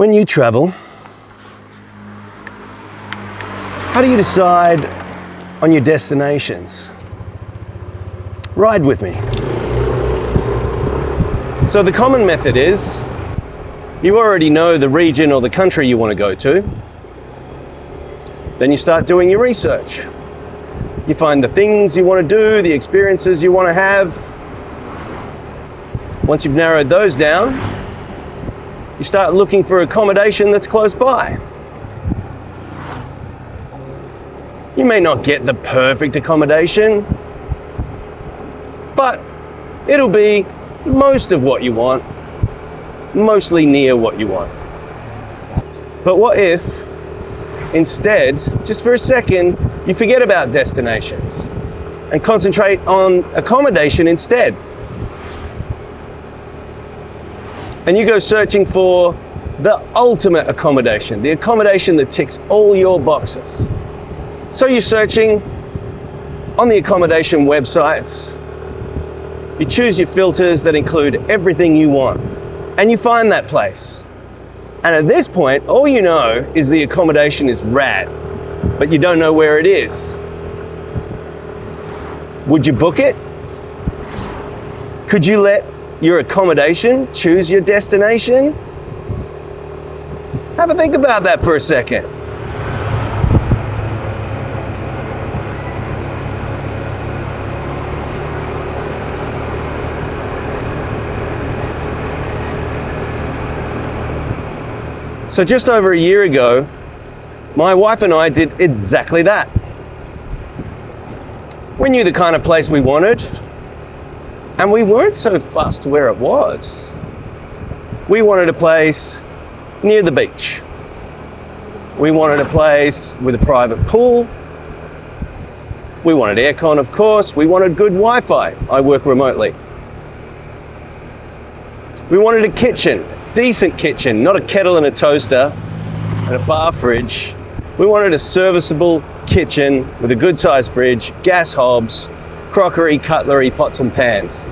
When you travel, how do you decide on your destinations? Ride with me. So the common method is, you already know the region or the country you want to go to. Then you start doing your research. You find the things you want to do, the experiences you want to have. Once you've narrowed those down, you start looking for accommodation that's close by. You may not get the perfect accommodation, but it'll be most of what you want, mostly near what you want. But what if, instead, just for a second, you forget about destinations and concentrate on accommodation instead? And you go searching for the ultimate accommodation, the accommodation that ticks all your boxes. So you're searching on the accommodation websites. You choose your filters that include everything you want, and you find that place. And at this point, all you know is the accommodation is rad, but you don't know where it is. Would you book it? Could you let your accommodation choose your destination? Have a think about that for a second. So just over a year ago, my wife and I did exactly that. We knew the kind of place we wanted, and we weren't so fussed where it was. We wanted a place near the beach. We wanted a place with a private pool. We wanted aircon, of course. We wanted good Wi-Fi. I work remotely. We wanted a kitchen, decent kitchen, not a kettle and a toaster and a bar fridge. We wanted a serviceable kitchen with a good sized fridge, gas hobs, crockery, cutlery, pots and pans.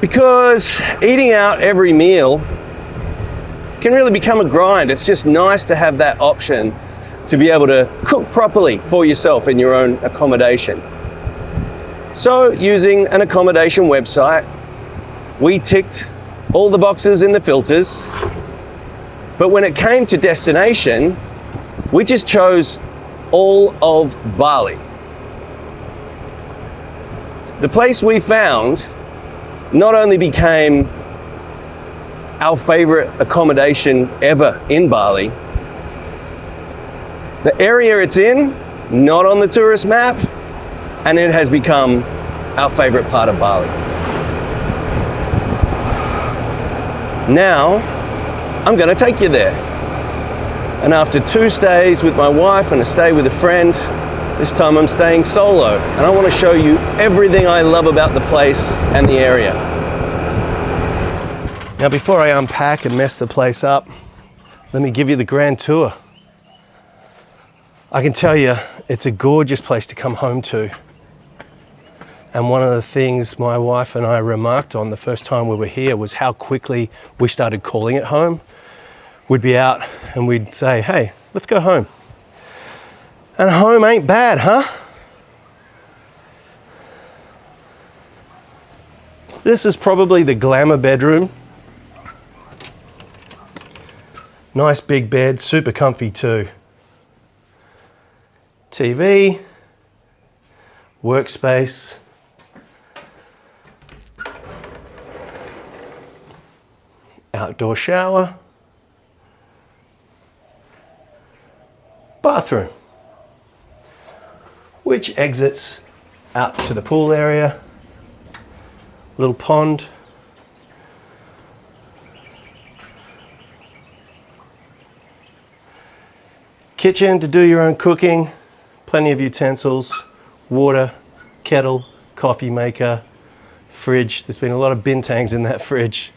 Because eating out every meal can really become a grind. It's just nice to have that option to be able to cook properly for yourself in your own accommodation. So using an accommodation website, we ticked all the boxes in the filters, but when it came to destination, we just chose all of Bali. The place we found not only became our favorite accommodation ever in Bali, the area it's in, not on the tourist map, and it has become our favorite part of Bali. Now, I'm gonna take you there. And after 2 stays with my wife and a stay with a friend, this time I'm staying solo, and I want to show you everything I love about the place and the area. Now, before I unpack and mess the place up, let me give you the grand tour. I can tell you, it's a gorgeous place to come home to. And one of the things my wife and I remarked on the first time we were here was how quickly we started calling it home. We'd be out and we'd say, hey, let's go home. And home ain't bad, huh? This is probably the glamour bedroom. Nice big bed, super comfy too. TV, workspace, outdoor shower, bathroom, which exits out to the pool area, little pond, kitchen to do your own cooking, plenty of utensils, water, kettle, coffee maker, fridge. There's been a lot of bintangs in that fridge.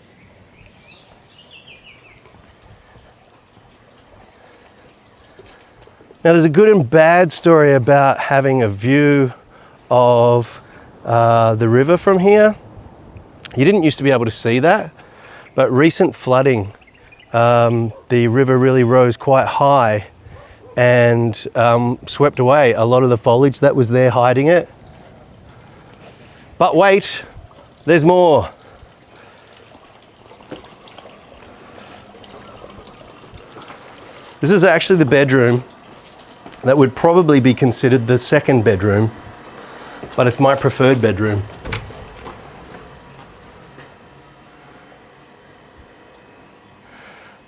Now there's a good and bad story about having a view of the river from here. You didn't used to be able to see that, but recent flooding the river really rose quite high and swept away a lot of the foliage that was there hiding it. But wait, there's more. This is actually the bedroom that would probably be considered the second bedroom, but it's my preferred bedroom.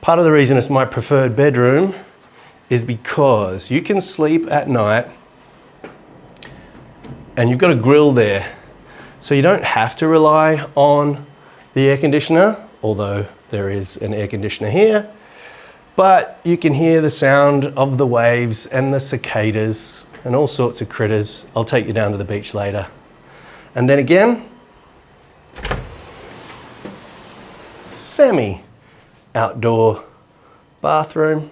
Part of the reason it's my preferred bedroom is because you can sleep at night and you've got a grill there. So you don't have to rely on the air conditioner, although there is an air conditioner here, but you can hear the sound of the waves and the cicadas and all sorts of critters. I'll take you down to the beach later. And then again, semi-outdoor bathroom.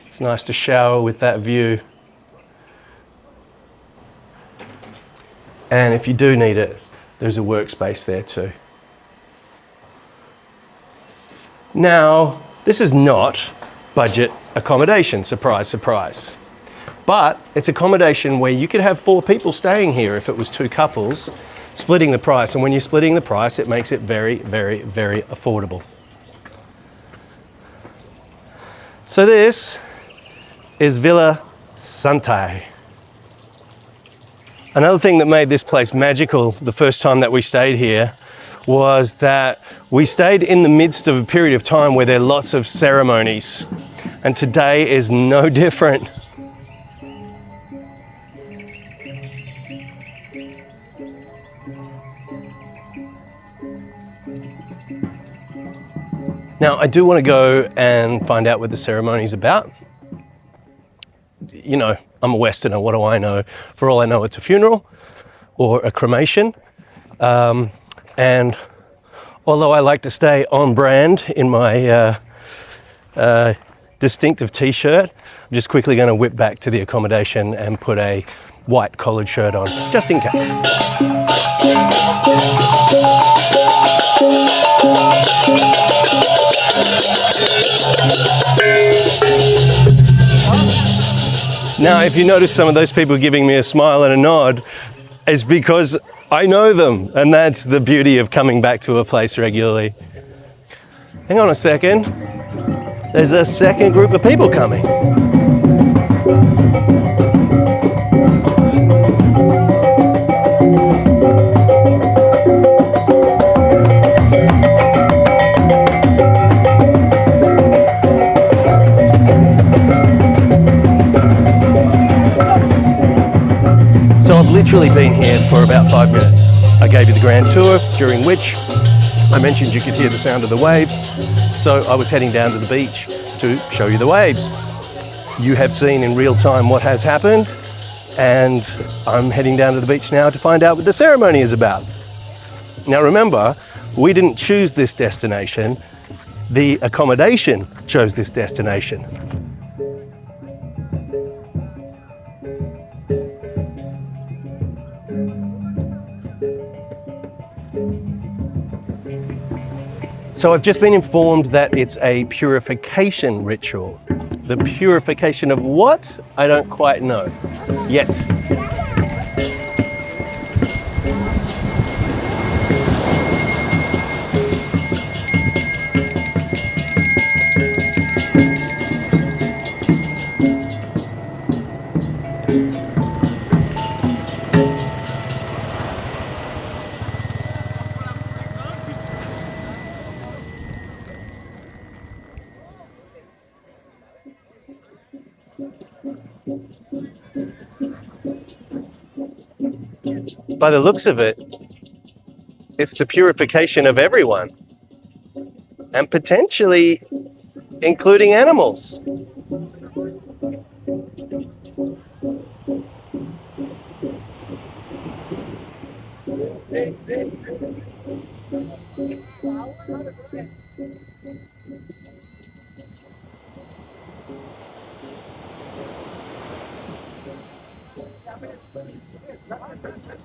It's nice to shower with that view. And if you do need it, there's a workspace there too. Now, this is not budget accommodation, surprise, surprise. But it's accommodation where you could have 4 people staying here if it was 2 couples, splitting the price. And when you're splitting the price, it makes it very, very, very affordable. So this is Villa Santai. Another thing that made this place magical the first time that we stayed here was that we stayed in the midst of a period of time where there are lots of ceremonies, and today is no different. Now, I do want to go and find out what the ceremony is about. You know, I'm a Westerner, what do I know? For all I know, it's a funeral or a cremation. And although I like to stay on brand in my distinctive t-shirt, I'm just quickly going to whip back to the accommodation and put a white collared shirt on, just in case. Now, if you notice some of those people giving me a smile and a nod, it's because I know them, and that's the beauty of coming back to a place regularly. Hang on a second. There's a second group of people coming. So I've literally been here for about 5 minutes. I gave you the grand tour, during which I mentioned you could hear the sound of the waves. So I was heading down to the beach to show you the waves. You have seen in real time what has happened, and I'm heading down to the beach now to find out what the ceremony is about. Now remember, we didn't choose this destination. The accommodation chose this destination. So I've just been informed that it's a purification ritual. The purification of what? I don't quite know yet. By the looks of it, it's the purification of everyone, and potentially including animals.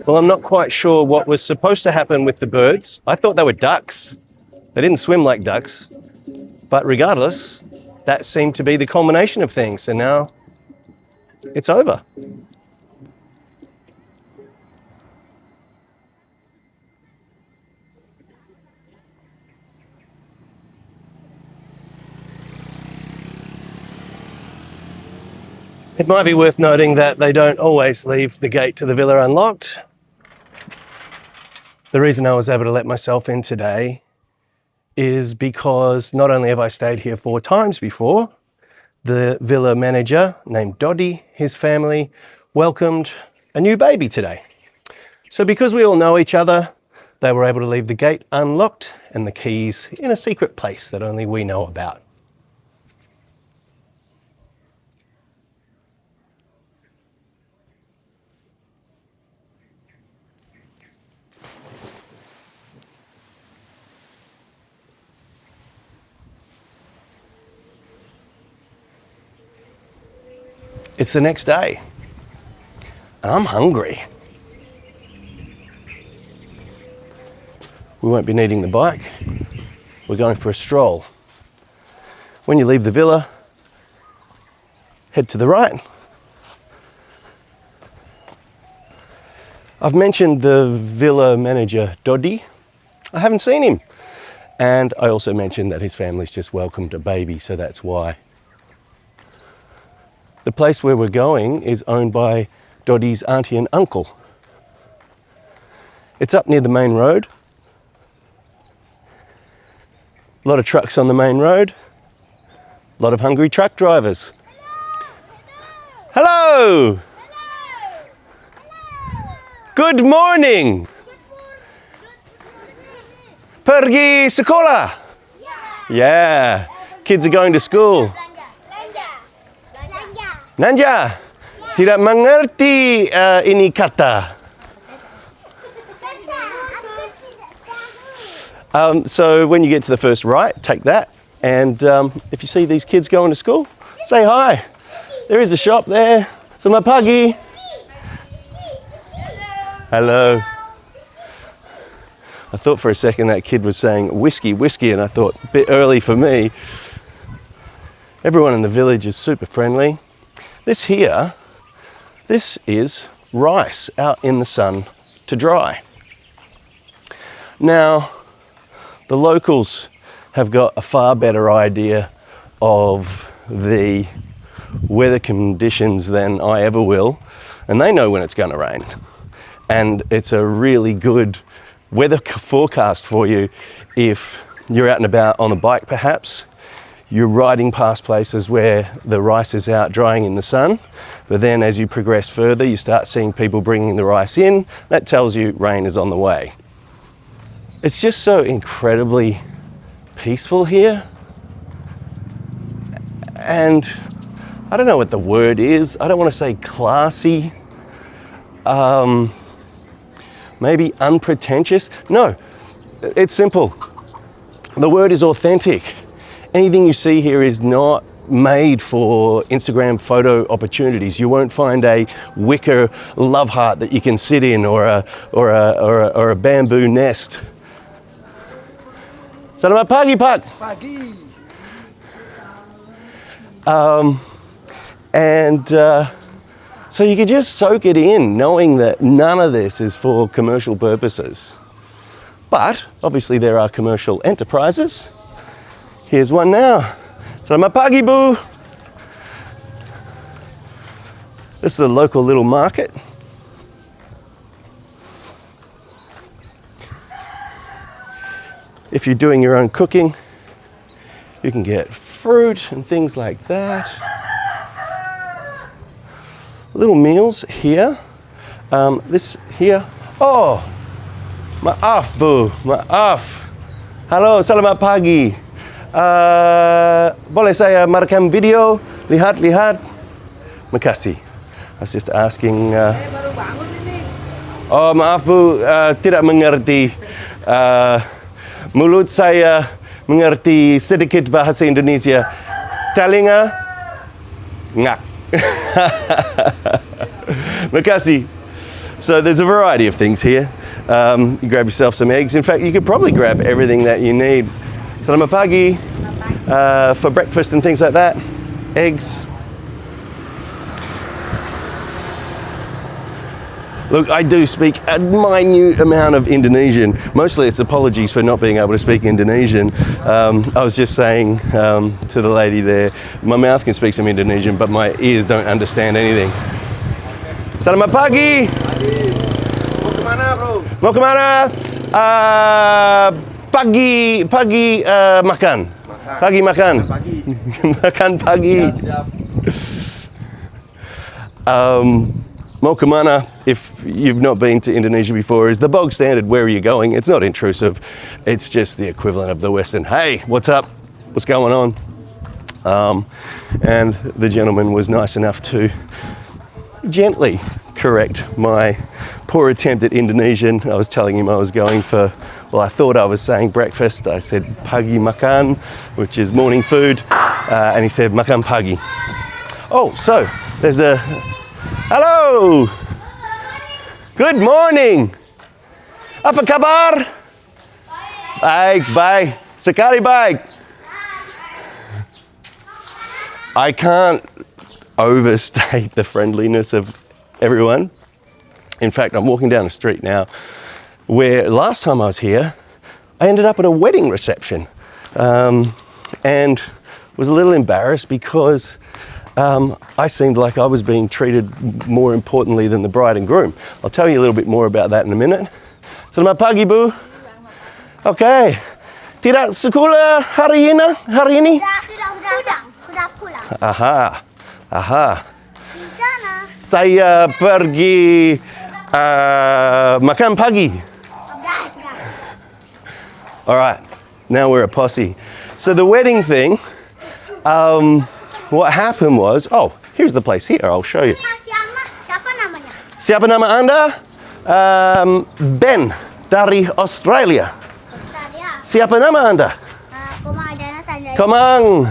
Well, I'm not quite sure what was supposed to happen with the birds. I thought they were ducks. They didn't swim like ducks, but regardless, that seemed to be the culmination of things, and now it's over. It might be worth noting that they don't always leave the gate to the villa unlocked. The reason I was able to let myself in today is because not only have I stayed here 4 times before, the villa manager named Doddy, his family, welcomed a new baby today. So because we all know each other, they were able to leave the gate unlocked and the keys in a secret place that only we know about. It's the next day, and I'm hungry. We won't be needing the bike. We're going for a stroll. When you leave the villa, head to the right. I've mentioned the villa manager, Doddy. I haven't seen him. And I also mentioned that his family's just welcomed a baby, so that's why. The place where we're going is owned by Doddy's auntie and uncle. It's up near the main road. A lot of trucks on the main road. A lot of hungry truck drivers. Hello! Good morning! Pergi sekolah? Yeah. Kids are going to school. Nanja, tidak mengerti ini kata. So when you get to the first right, take that. And if you see these kids going to school, say hi. There is a shop there. Selamat pagi. Hello. I thought for a second that kid was saying whiskey, whiskey, and I thought a bit early for me. Everyone in the village is super friendly. This here, this is rice out in the sun to dry. Now, the locals have got a far better idea of the weather conditions than I ever will, and they know when it's going to rain. And it's a really good weather forecast for you if you're out and about on a bike perhaps. You're riding past places where the rice is out drying in the sun, but then as you progress further, you start seeing people bringing the rice in. That tells you rain is on the way. It's just so incredibly peaceful here. And I don't know what the word is. I don't want to say classy. Maybe unpretentious. No, it's simple. The word is authentic. Anything you see here is not made for Instagram photo opportunities. You won't find a wicker love heart that you can sit in or a bamboo nest. Selamat pagi, Pak. Pagi. So you can just soak it in, knowing that none of this is for commercial purposes. But obviously there are commercial enterprises. Here's one now. Selamat pagi, Bu. This is a local little market. If you're doing your own cooking, you can get fruit and things like that. Little meals here. This here. Oh, maaf, Bu. Maaf. Halo, selamat pagi. Boleh saya merekam video? Lihat. Makasih. I was just asking. Baru bangun ini. Oh, maaf, Bu. Tidak mengerti. Mulut saya mengerti sedikit bahasa Indonesia. Telinga ngak. Makasih. So there's a variety of things here. You grab yourself some eggs. In fact, you could probably grab everything that you need. Selamat pagi. For breakfast and things like that. Eggs. Look, I do speak a minute amount of Indonesian. Mostly it's apologies for not being able to speak Indonesian. I was just saying to the lady there, my mouth can speak some Indonesian, but my ears don't understand anything. Selamat pagi. Mau kemana bro? Mau kemana? Pagi makan. Pagi makan. Pagi. Makan pagi. Siap. Mau kemana, if you've not been to Indonesia before, is the bog standard, where are you going? It's not intrusive. It's just the equivalent of the Western, hey, what's up? What's going on? And the gentleman was nice enough to gently correct my poor attempt at Indonesian. I was telling him I was going for, well, I thought I was saying breakfast. I said pagi makan, which is morning food. And he said makan pagi. Oh, so there's a, hello. Good morning. Apa kabar? Baik, baik. Sekali baik. I can't overstate the friendliness of everyone. In fact, I'm walking down the street now where last time I was here, I ended up at a wedding reception and was a little embarrassed because I seemed like I was being treated more importantly than the bride and groom. I'll tell you a little bit more about that in a minute. Selamat pagi, Bu. Okay. Tidak sekolah hari ini? Sudah pulang. Aha. Rencana. Saya pergi makan pagi. Sudah. All right, now we're a posse. So the wedding thing, what happened was, oh, here's the place here, I'll show you. Siapa namanya? Siapa nama Anda? Ben dari Australia. Australia. Siapa nama Anda? Komadana Sanjay. Komang.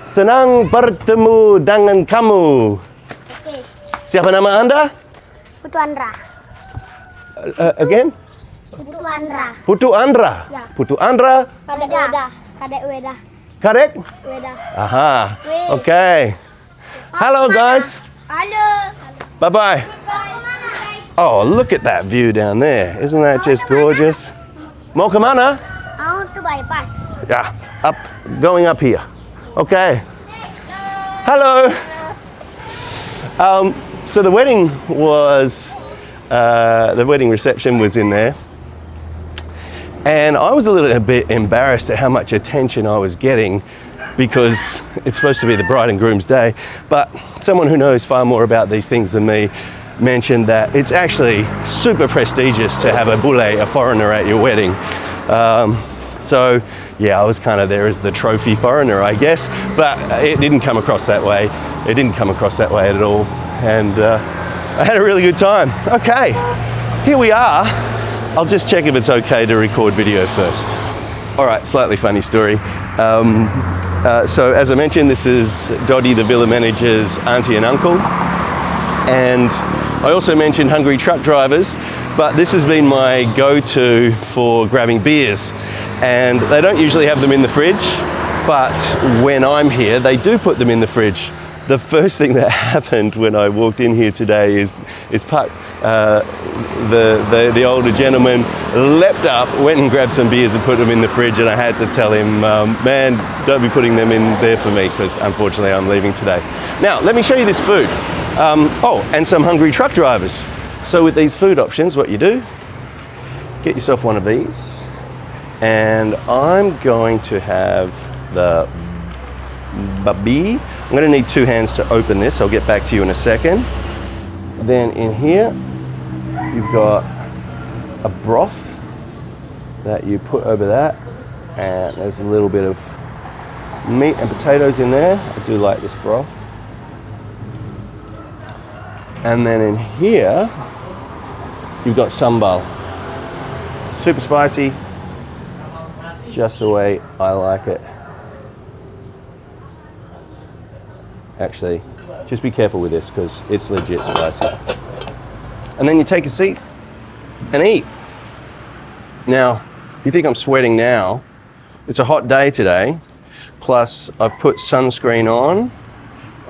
Senang bertemu dengan kamu. Oke. Siapa nama Anda? Putu Andra. Again? Putu Andra. Putu Andra. Ya. Putu Andra. Kadek Weda. Kadek? Weda. Aha. Wait. Okay. Hello, guys. Halo. Bye-bye. Oh, look at that view down there. Isn't that just gorgeous? Mau kemana? Mau to bypass. Yeah, going up here. Okay. Hello. So the wedding reception was in there. And I was a little bit embarrassed at how much attention I was getting because it's supposed to be the bride and groom's day. But someone who knows far more about these things than me mentioned that it's actually super prestigious to have a bule, a foreigner, at your wedding. So yeah, I was kind of there as the trophy foreigner, I guess, but it didn't come across that way. It didn't come across that way at all. And I had a really good time. Okay, here we are. I'll just check if it's okay to record video first. All right, slightly funny story. So as I mentioned, this is Doddy, the villa manager's auntie and uncle. And I also mentioned hungry truck drivers, but this has been my go-to for grabbing beers. And they don't usually have them in the fridge, but when I'm here, they do put them in the fridge. The first thing that happened when I walked in here today is Puck, the older gentleman, leapt up, went and grabbed some beers and put them in the fridge, and I had to tell him, man, don't be putting them in there for me, because unfortunately I'm leaving today. Now, let me show you this food. And some hungry truck drivers. So with these food options, what you do, get yourself one of these, and I'm going to have the babi. I'm going to need 2 hands to open this. I'll get back to you in a second. Then in here, you've got a broth that you put over that, and there's a little bit of meat and potatoes in there. I do like this broth. And then in here, you've got sambal. Super spicy, just the way I like it. Actually, just be careful with this because it's legit spicy. And then you take a seat and eat. Now, you think I'm sweating now? It's a hot day today, plus I've put sunscreen on.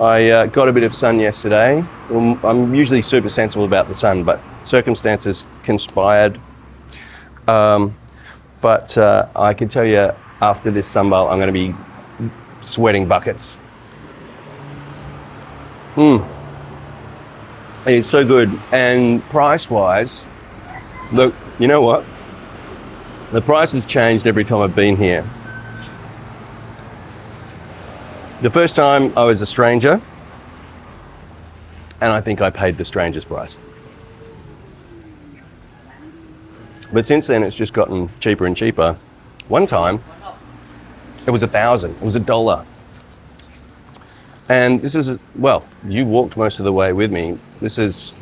I got a bit of sun yesterday. I'm usually super sensible about the sun, but circumstances conspired. But I can tell you, after this sunbath, I'm going to be sweating buckets. It's so good. And price-wise, look, you know what? The price has changed every time I've been here. The first time I was a stranger, and I think I paid the stranger's price. But since then, it's just gotten cheaper and cheaper. One time, it was $1,000. It was $1. And this is, well, you walked most of the way with me. This is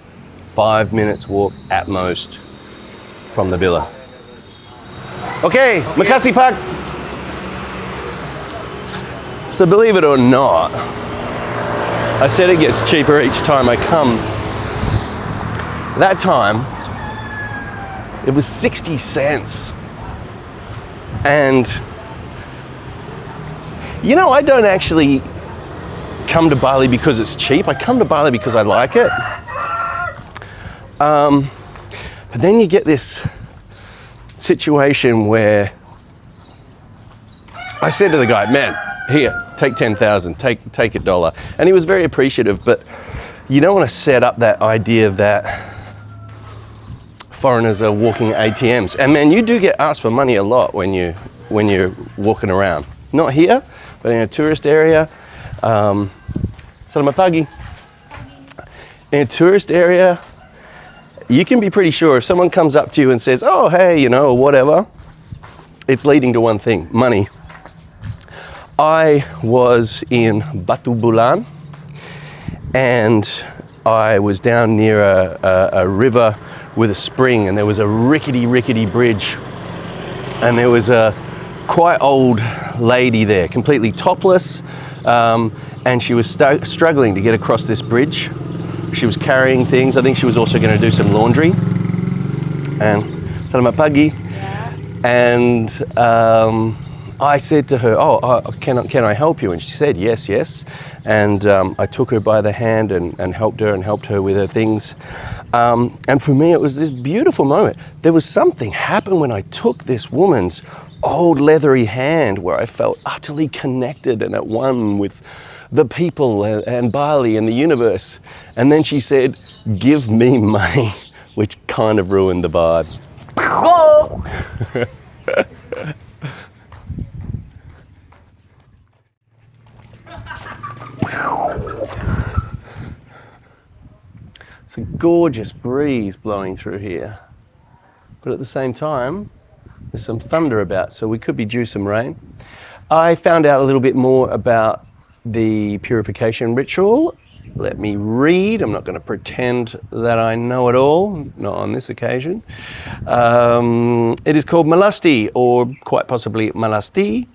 5 minutes walk at most from the villa. Okay, makasih Pak. So believe it or not, I said it gets cheaper each time I come. That time, it was 60 cents. And, you know, I don't actually come to Bali because it's cheap. I come to Bali because I like it. But then you get this situation where I said to the guy, man, here, take 10,000, take $1. And he was very appreciative, but you don't want to set up that idea that foreigners are walking ATMs. And man, you do get asked for money a lot when you're walking around. Not here, but in a tourist area. Selamat pagi. In a tourist area, you can be pretty sure if someone comes up to you and says, oh, hey, you know, whatever, it's leading to one thing, money. I was in Batu Bulan, and I was down near a river with a spring, and there was a rickety bridge, and there was a quite old lady there, completely topless, and she was struggling to get across this bridge. She was carrying things. I think she was also going to do some laundry. And selamat pagi. And I said to her, can I help you? And she said, yes. And I took her by the hand and helped her with her things. And for me, it was this beautiful moment. There was something happened when I took this woman's old leathery hand where I felt utterly connected and at one with the people and Bali and the universe. And then she said, give me money, which kind of ruined the vibe. It's a gorgeous breeze blowing through here. But at the same time, there's some thunder about, so we could be due some rain. I found out a little bit more about the purification ritual. Let me read. I'm not going to pretend that I know it all, not on this occasion. It is called Malasti, or quite possibly Malasti.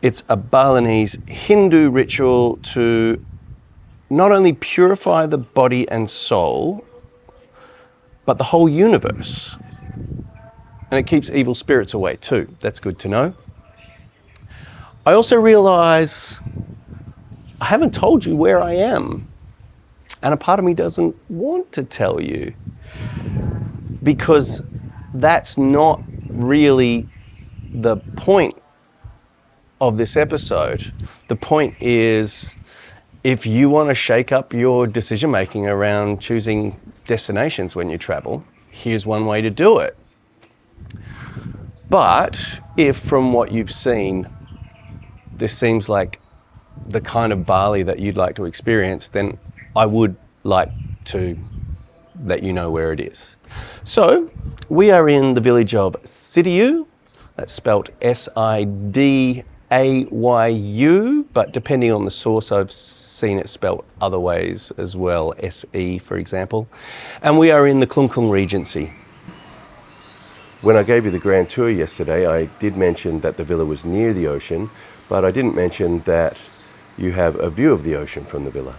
It's a Balinese Hindu ritual to not only purify the body and soul, but the whole universe. And it keeps evil spirits away too. That's good to know. I also realize I haven't told you where I am. And a part of me doesn't want to tell you, because that's not really the point of this episode. The point is, if you want to shake up your decision making around choosing destinations when you travel, here's one way to do it. But if from what you've seen, this seems like the kind of Bali that you'd like to experience, then I would like to let you know where it is. So we are in the village of Sidayu. That's spelt Sidayu, but depending on the source, I've seen it spelt other ways as well, SE, for example. And we are in the Klungkung Regency. When I gave you the grand tour yesterday, I did mention that the villa was near the ocean, but I didn't mention that you have a view of the ocean from the villa.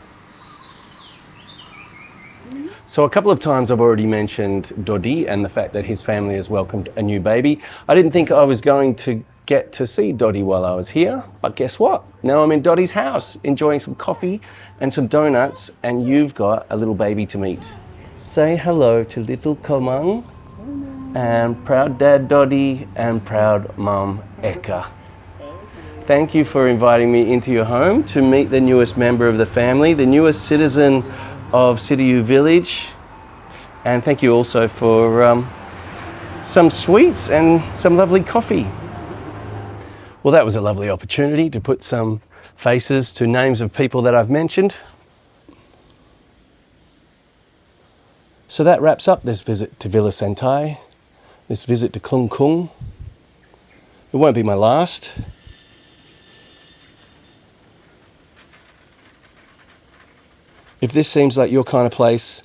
So a couple of times I've already mentioned Dodi and the fact that his family has welcomed a new baby. I didn't think I was going to get to see Dodi while I was here, but guess what? Now I'm in Dodi's house, enjoying some coffee and some donuts, and you've got a little baby to meet. Say hello to little Komang, and proud dad Dodi and proud mum Eka. Thank you for inviting me into your home to meet the newest member of the family, the newest citizen of Sidiyu village. And thank you also for some sweets and some lovely coffee. Well, that was a lovely opportunity to put some faces to names of people that I've mentioned. So that wraps up this visit to Villa Sentai, this visit to Klung Kung. It won't be my last. If this seems like your kind of place,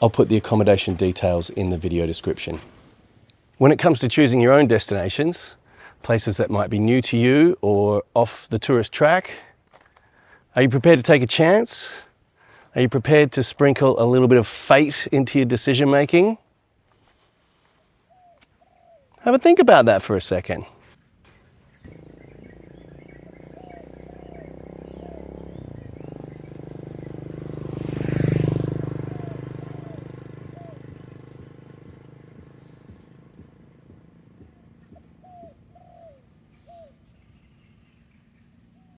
I'll put the accommodation details in the video description. When it comes to choosing your own destinations, places that might be new to you or off the tourist track, are you prepared to take a chance? Are you prepared to sprinkle a little bit of fate into your decision making? Have a think about that for a second.